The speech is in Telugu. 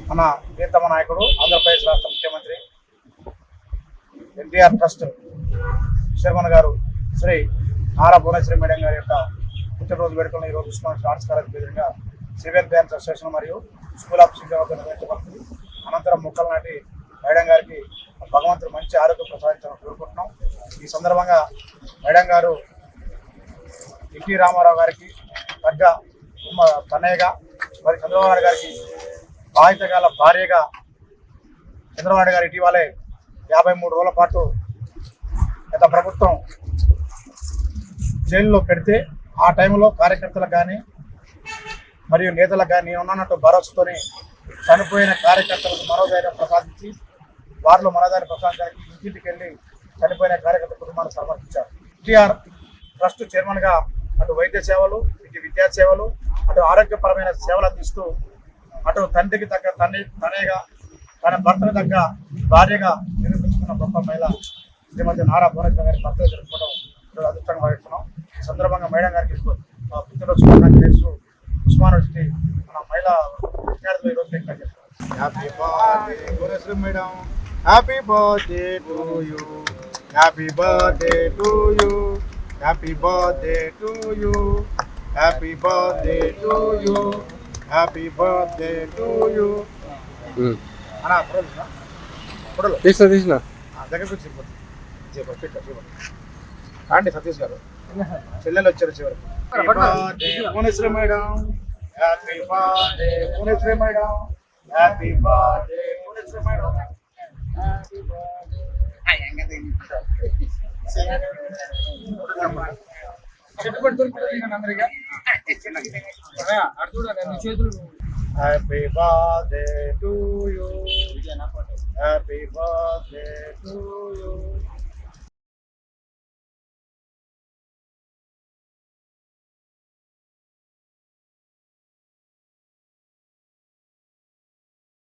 మన ప్రియతమ నాయకుడు ఆంధ్రప్రదేశ్ రాష్ట్ర ముఖ్యమంత్రి ఎన్టీఆర్ ట్రస్ట్ చైర్మన్ గారు శ్రీ నారా భువనేశ్వరి మేడం గారి యొక్క పుట్టినరోజు వేడుకలను ఈరోజు ఉస్మానియా ఆర్ట్స్ కాలేజ్ ఎదురుగా సివిల్ డ్యాన్స్ అసోసియేషన్ మరియు స్కూల్ ఆఫ్ సింగర్ నిర్వహించబడుతుంది. అనంతరం మొక్కలు నాటి మేడం గారికి భగవంతుడు మంచి ఆరోగ్యం ప్రసాదించాలని కోరుకుంటున్నాం. ఈ సందర్భంగా మేడం గారు ఎన్టీ రామారావు గారికి తగ్గ తనయ్యగా, మరి చంద్రబాబు నాయుడు గారికి బాధ్యత గల భార్యగా చంద్రబాబు నాయుడు గారు ఇటీవలే 53 రోజుల పాటు గత ప్రభుత్వం జైల్లో పెడితే ఆ టైంలో కార్యకర్తలకు కానీ మరియు నేతలకు కానీ నేను ఉన్నట్టు భరోసాతోని చనిపోయిన కార్యకర్తలకు మనోధైర్యం ప్రసాదించి వారిలో మనోధైర్యం ప్రసాదించడానికి ఇంటికి వెళ్ళి చనిపోయిన కార్యకర్త కుటుంబాన్ని సమర్పించారు. ఎన్టీఆర్ ట్రస్ట్ చైర్మన్గా అటు వైద్య సేవలు, ఇటు విద్యా సేవలు, అటు ఆరోగ్యపరమైన సేవలు అందిస్తూ అటు తండ్రికి తగ్గ తనయ్యగా, తన భర్తకు తగ్గ భార్యగా నిరూపించుకున్న గొప్ప మహిళ శ్రీమతి నారా భువనేశ్వరి గారి బర్త్డే జరుపుకోవడం అదృష్టంగా భావిస్తున్నాం. ఈ సందర్భంగా మేడం గారికి పుట్టినరోజు శుభాకాంక్షలు చేస్తూ ఉస్మానియా మన మహిళా విద్యార్థులు ఈరోజు చేస్తారు. Happy birthday Bhuvaneshwari madam, happy birthday to you, happy birthday to you, happy birthday to you, happy birthday to you, happy birthday to you. అన్నా పొడలు తీసిన దగ్గర అండి సతీష్ గారు చెల్లెలు వచ్చారు చివరికి. Bhuvaneshwari madam, happy birthday Bhuvaneshwari madam, happy birthday Bhuvaneshwari madam, happy birthday. చెట్టు పట్టుకొని అందరిగా చేతులు. Happy birthday to you, happy birthday to